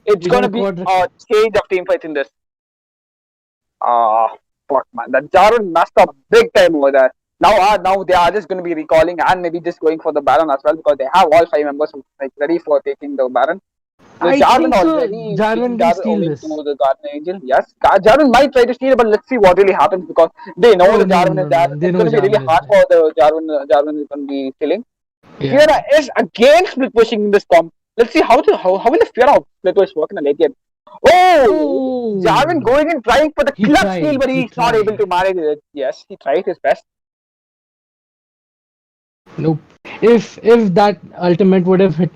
It's going to be a change of team fights in this. Fuck, man. That Jarvan messed up big time over there. Now they are just going to be recalling and maybe just going for the Baron as well because they have all 5 members ready for taking the Baron. Jarvan already will steal this. To the Guardian Angel. Yes, Jarvan might try to steal, but let's see what really happens because they know the Jarvan is there. It's going to be really hard for the Jarvan is going to be killing. Fiora is again split pushing in this comp. Let's see how will the Fiora split push work in the late game. Oh, Jarvan going and trying for the clutch steal, but he's not able to manage it. Yes, he tried his best. Nope. If that ultimate would have hit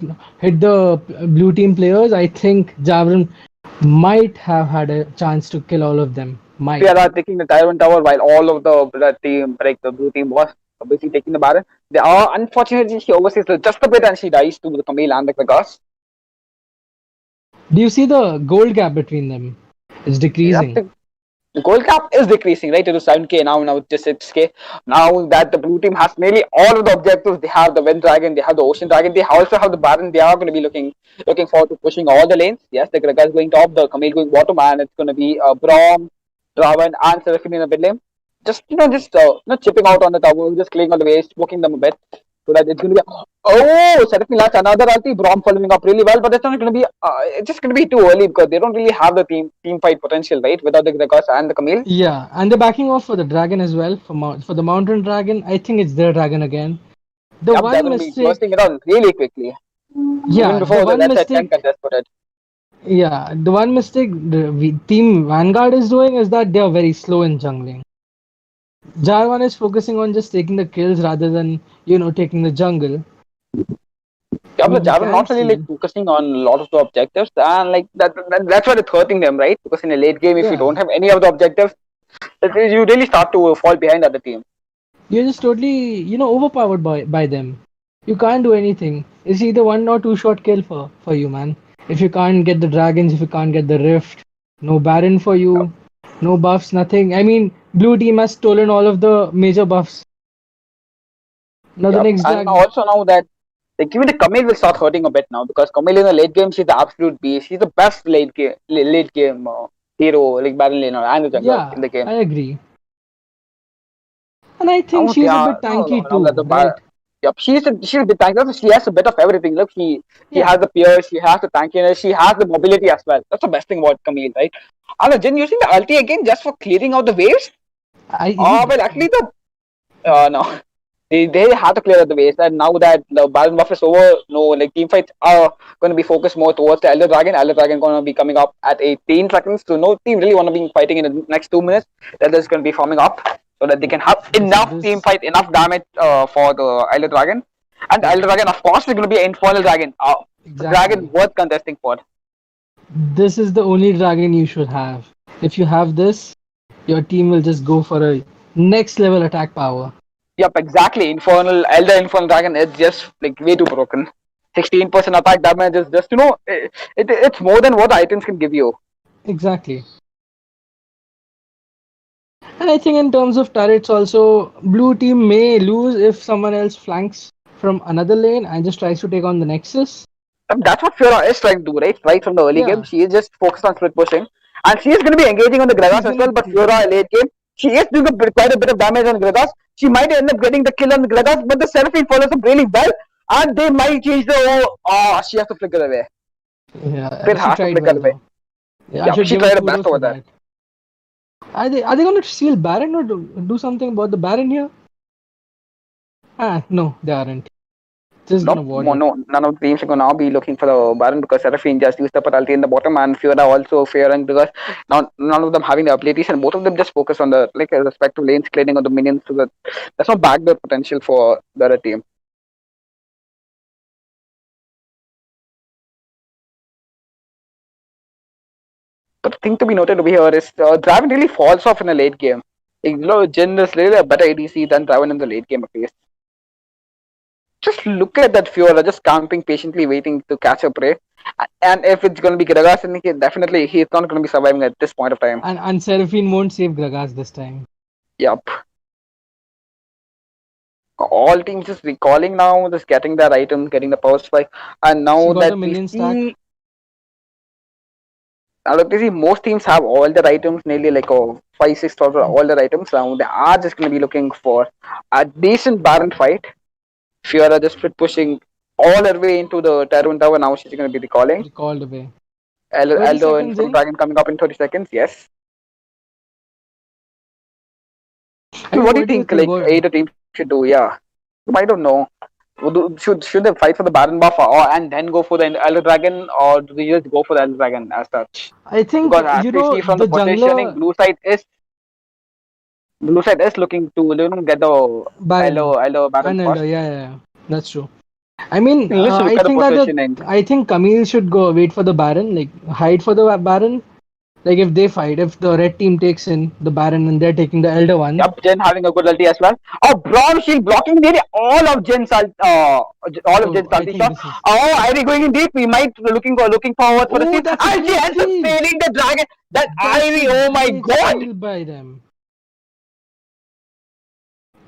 the blue team players, I think Jarvan might have had a chance to kill all of them. We are taking the tier 1 tower while all of the team, the blue team was basically taking the Baron. They are unfortunately she oversees just a bit and she dies to the Camille and the Gragas. Do you see the gold gap between them? It's decreasing. The gold cap is decreasing, right? It was 7k now it's just 6k. Now that the blue team has nearly all of the objectives, they have the Wind Dragon, they have the Ocean Dragon, they also have the Baron. They are going to be looking forward to pushing all the lanes. Yes, the Gragas going top, the Camille going bottom, and it's going to be Braum, Draven, and Seraphine in the mid lane. Just not chipping out on the tower, just clearing on the waves, poking them a bit. So that it's going to be Seraphine lands another ulti. Braum following up really well, but it's not going to be. It's just going to be too early because they don't really have the team fight potential, right? Without the Gragas and the Camille. Yeah, and they're backing off for the dragon as well. For the mountain dragon, I think it's their dragon again. The Yep, they're one going to be mistake. bursting it out really quickly. Yeah, Even before the one that's a 10 mistake. contest for it. Yeah, the one mistake Team Vanguard is doing is that they are very slow in jungling. Jarvan is focusing on just taking the kills rather than taking the jungle. Yeah, I mean, but we Jarvan can not really see. focusing on a lot of the objectives, and that's what it's hurting them, right? Because in a late game, if you don't Yeah, have any of the objectives, you really start to fall behind other team. you're just totally overpowered by them. You can't do anything. It's either one or two shot kill for you, man. If you can't get the dragons, if you can't get the rift, no Baron for you, no buffs, nothing. I mean, blue team has stolen all of the major buffs. Now the Yep, next and dragon. also now that even the Camille will start hurting a bit now because Camille in the late game she's the absolute beast. She's the best late game hero, like battle laner and the jungler in Yeah, the game. I agree. And I think Now, she's a yeah, bit tanky now that too, the right? yep, she's a bit tanky. She has a bit of everything. Look, she has Yeah, the pierce, she has the tankiness, she has the mobility as well. That's the best thing about Camille, right? And Jin using the ulti again just for clearing out the waves. I he Well, actually no. They have to clear out the waves, and now that the Baron buff is over, no, like team fights are going to be focused more towards the Elder Dragon. Elder Dragon going to be coming up at 18 seconds, so no team really want to be fighting in the next 2 minutes. Elder is going to be forming up so that they can have enough team this fight, enough damage for the Elder Dragon. And the Elder Dragon, of course, is going to be an Infernal Dragon. Dragon exactly. worth contesting for. This is the only dragon you should have. If you have this, your team will just go for a next level attack power. Yep, exactly. Elder Infernal Dragon is just like way too broken. 16% attack damage is just, it's more than what items can give you. Exactly. And I think in terms of turrets also, blue team may lose if someone else flanks from another lane and just tries to take on the Nexus. That's what Fiora is trying to do, right? Right from the early game, Yeah, she is just focused on split pushing. And she is going to be engaging on the she's Gragas as gonna. well, but Fiora late game, she is doing quite a bit of damage on Gragas. She might end up getting the kill on the Gragas, but the Seraphine follows up really well. And they might change the she has to flicker away. Yeah, Finn she has to tried flicker well away. though. Yeah, I Yeah, should she give her tried her best kudos for over there. that. Are they going to steal Baron or do something about the Baron here? No, they aren't. Just gonna ward it. No, none of the teams are going to now be looking for the Baron because Seraphine just used the penalty in the bottom and Fiora also fearing because none of them having the abilities and both of them just focus on the respective lanes clearing on the minions so that there's no backdoor potential for the other team. But the thing to be noted over here is Draven really falls off in a late game. Jin is really a better ADC than Draven in the late game at least. Just look at that Fiora just camping patiently waiting to catch a prey. And if it's going to be Gragas, then definitely he's not going to be surviving at this point of time. And Seraphine won't save Gragas this time. Yup. All teams just recalling now, just getting that item, getting the power spike. And now She got that a we minion see... stack. Now look, you see most teams have all their items, nearly like 5-6 all their items. Now they are just going to be looking for a decent Baron fight. Fiora just split pushing all her way into the Tyrone Tower. Now she's going to be recalling. Recalled away. Elder 30 and seconds from in. Dragon coming up in 30 seconds. Yes. I mean, What do you what do you think? Like think? either team should do? Yeah. I don't know. Should they fight for the Baron buff and then go for the Elder Dragon, or do they just go for the Elder Dragon as such? I think Because as we see from the the positioning, jungler blue side is looking to get the Baron Elder Baron and first. Elder, yeah, that's true. I mean, Let's look I at the think positioning. I think Camille should go wait for the Baron, like hide for the Baron, Like if they fight, if the red team takes in the Baron and they're taking the Elder one. Yep, Jen having a good ulti as well. Oh, Bronze Shield blocking nearly all of Oh, Jen's I ulti think shot. this is. Oh, Ivy going in deep. We might looking forward for a Oh, steal. that's a And she great ends up steal. sailing the dragon. That That's Ivy, a oh my great god! steal by them.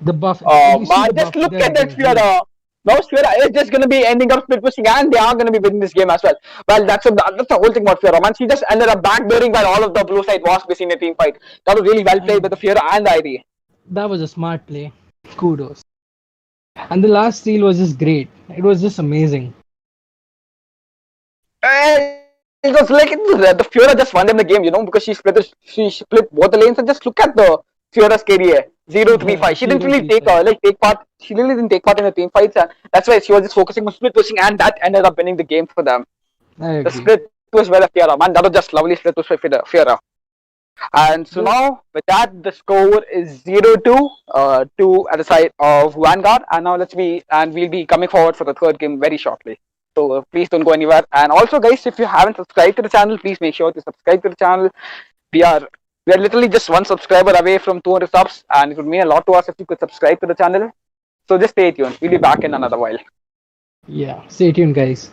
The buff. You see Man, the just buff look there at that again. He. Fiora. Now Fiora is just going to be ending up split pushing, and they are going to be winning this game as well. Well, that's the whole thing about Fiora, man. She just ended up backdooring while all of the blue side was busy in a team fight. That was really well played And by the Fiora and the ID. that was a smart play. Kudos. And the last steal was just great. It was just amazing. It was like the Fiora just won them the game, because she split both the lanes, and just look at the Fiora's KDA 0-3-5. She didn't Zero really three five. take part. She really didn't take part in the team fights, and that's why she was just focusing on split pushing, and that ended up winning the game for them. I The agree. split push by the Fiora, man, that was just lovely split push by Fiora. And so The now with that, the score is 0-2, 2 at the side of Vanguard, and now we'll be coming forward for the third game very shortly. So please don't go anywhere. And also, guys, if you haven't subscribed to the channel, please make sure to subscribe to the channel. We are we are literally just one subscriber away from 200 subs, and it would mean a lot to us if you could subscribe to the channel. So just stay tuned. We'll be back in another while. yeah. Stay tuned, guys.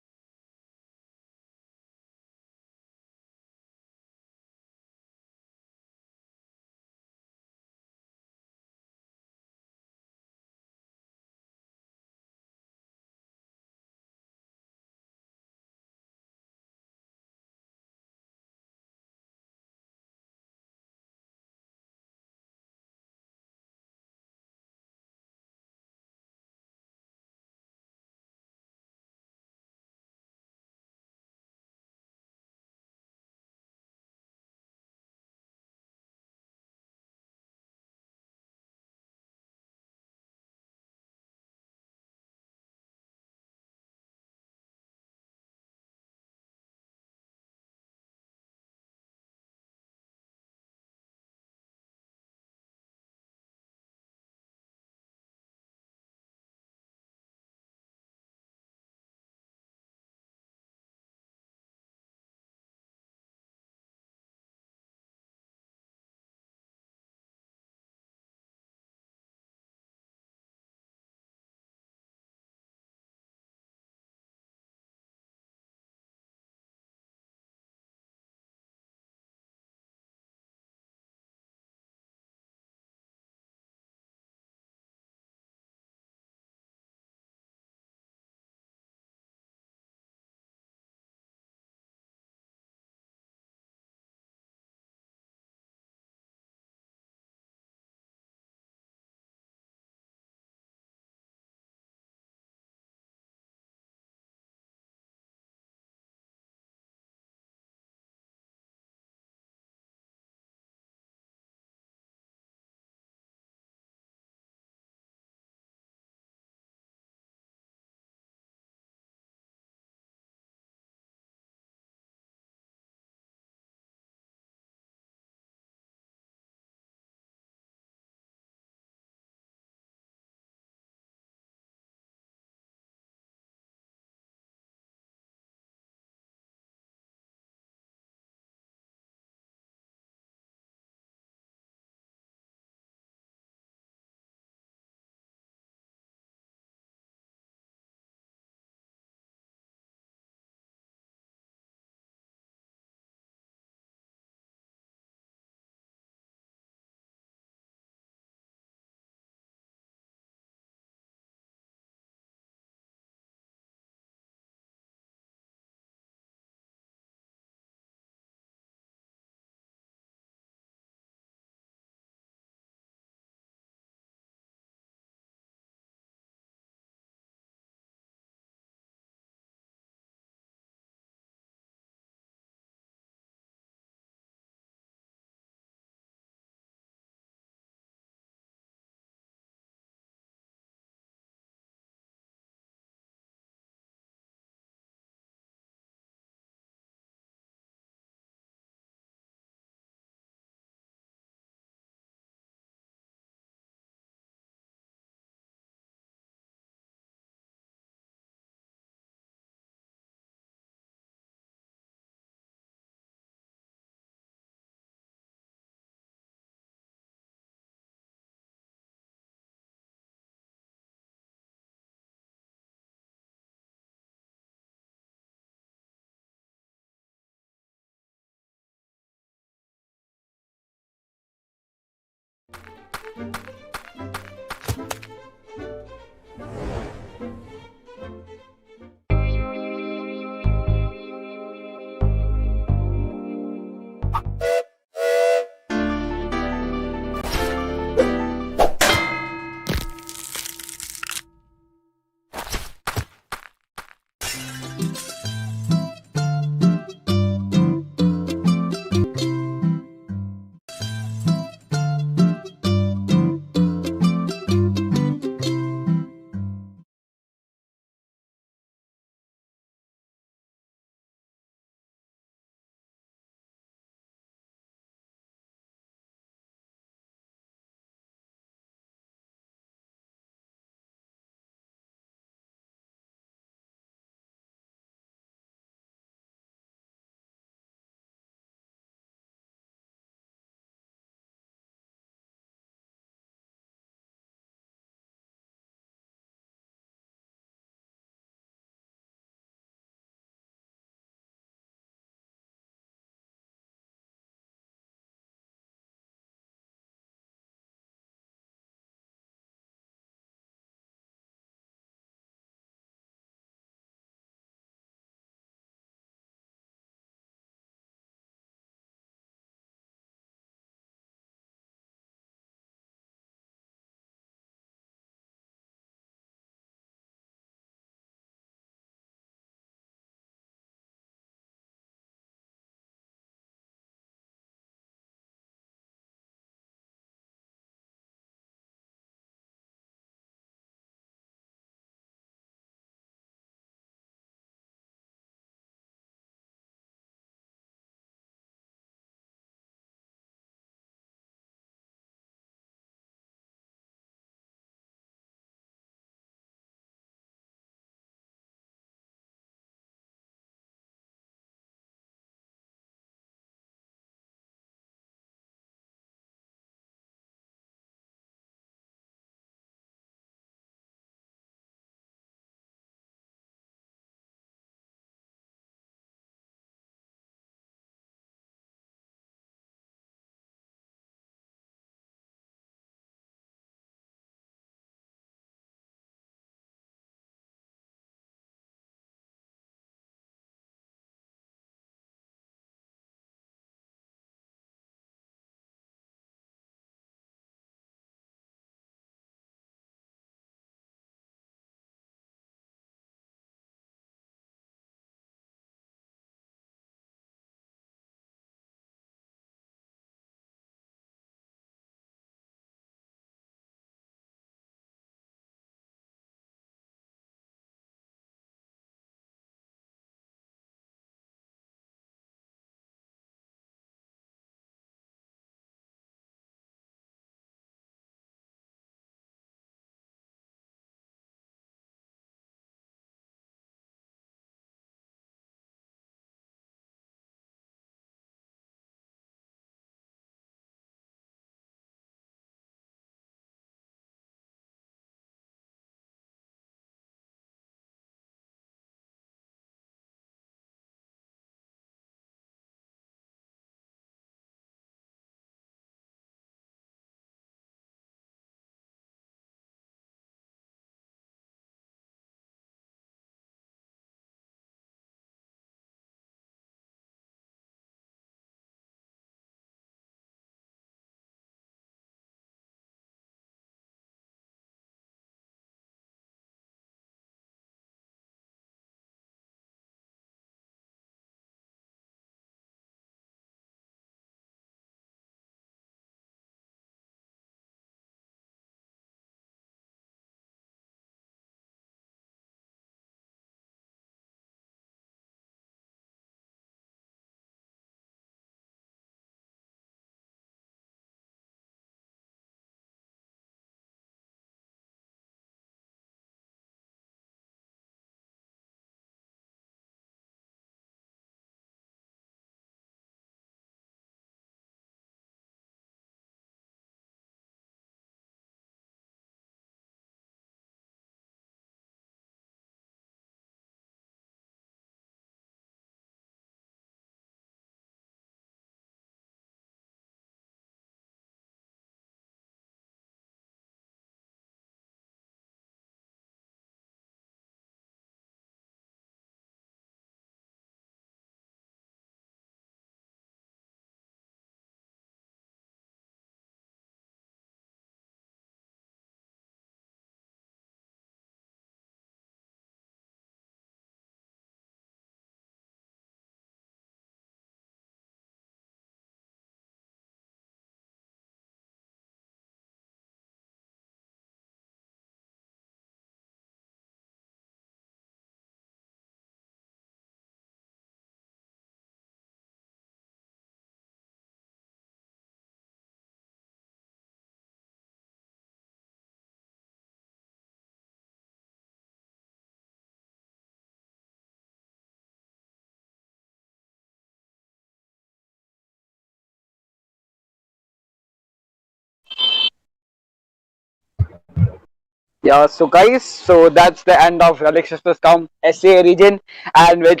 Yeah, so guys, so that's the end of Relics Sisters Come SA region, and with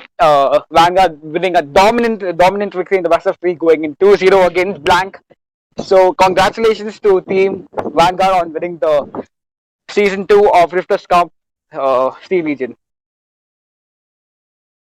Vanguard winning a dominant victory in the best of three, going in 2-0 against Blank. So congratulations to Team Vanguard on winning the season 2 of Rifters Cup C region.